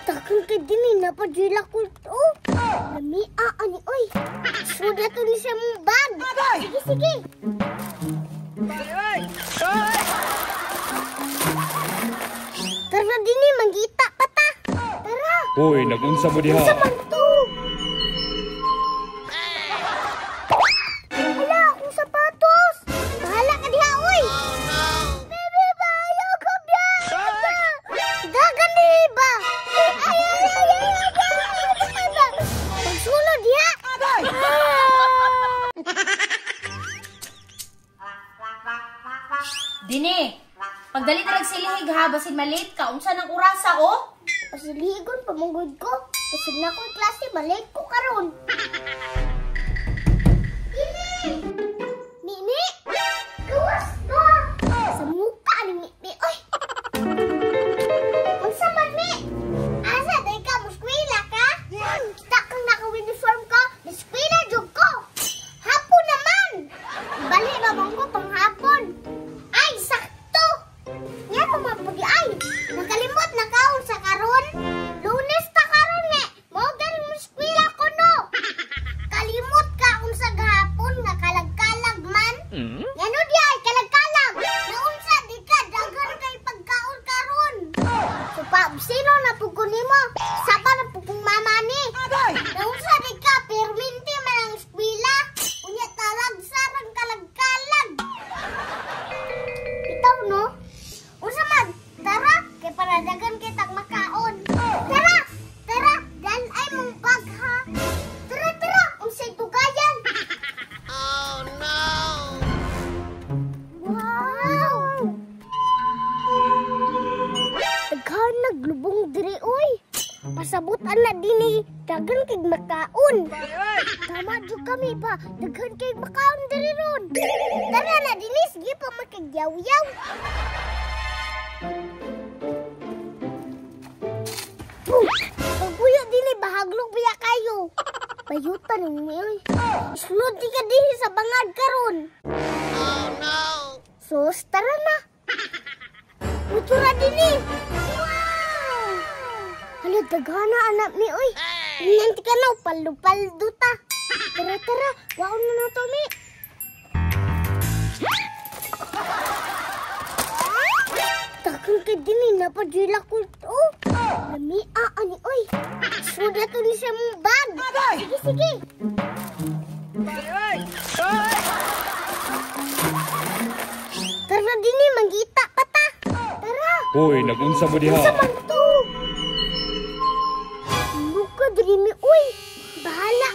Takang ka din napadila ko ito. Lamia, ani, oy. Suda to ni siya mong bag. Sige, sige. Tara din manggita pa ta. Tara. Hoy, nagunsa mo diha. Sa man to. Hala, akong sapatos. Bahala ka diha, oy. Bebe, bayo ka biya. Dagan ni ba? Pagsunod diha. Dini, pagdali na nagsilihig ha, basin malate ka. Unsa ng urasa, oh? Pasiligon, pamunggod ko. Pasig na akong klase, malate ko karon. Nini! Gawas ka! Sa mukha ni Mimi, oy! Unsa man, Mi? Asa, day ka, muskwila ka? Kita kang naka-uniform ko, muskwila jug ko! Hapon naman! Balik naman ko pang hapon. Ay, sakto! Yan mo mapudi ay! Nakalimot na kaon sa karon. Lunes ta karon, Mi! Mogan muskwila ko, no! Kalimot ka kung sa gahapon nga kalag-kalag man. Ngano di ay kalag-kalag? Naunsa di ka daghan kay pagkaon karon. So pa sino na pugon nimo? Sapa na pugong mama ni. Naunsa di ka perminti man ang eskwela. Unya talag sarang kalag-kalag. Bitaw no? Unsa man? Tara kay para daghan kitag makaon. Tara! Tara! Dan ay mong bag ha. Tara, tara! Unsay tugayan? Wow! Daghan naglubong diri oy. Pasabutan na dinhi daghan kay makaon. Tama jud kami pa. Daghan kay makaon diri ron. Tara na dinhi sige pa makagyaw-yaw. Pagbuyo dinhi bahaglog biya kayo. Payutan ni oy. Sulod di ka dinhi sa bangag karon. Sus, tara na. Utura din eh. Wow! Hala, daghana anak mi, oy. Nanti ka na, paldo-paldo ta. Tara, tara. Waon na na to, mi. Takang ka din eh, napadila ko ito. Lamia, ani, oy. Suda to ni siya mong bag. Sige, sige. Tara din manggita pa ta. Tara. Hoy, nagunsa mo diha. Sa man to. Luka diri mi, uy. Bahala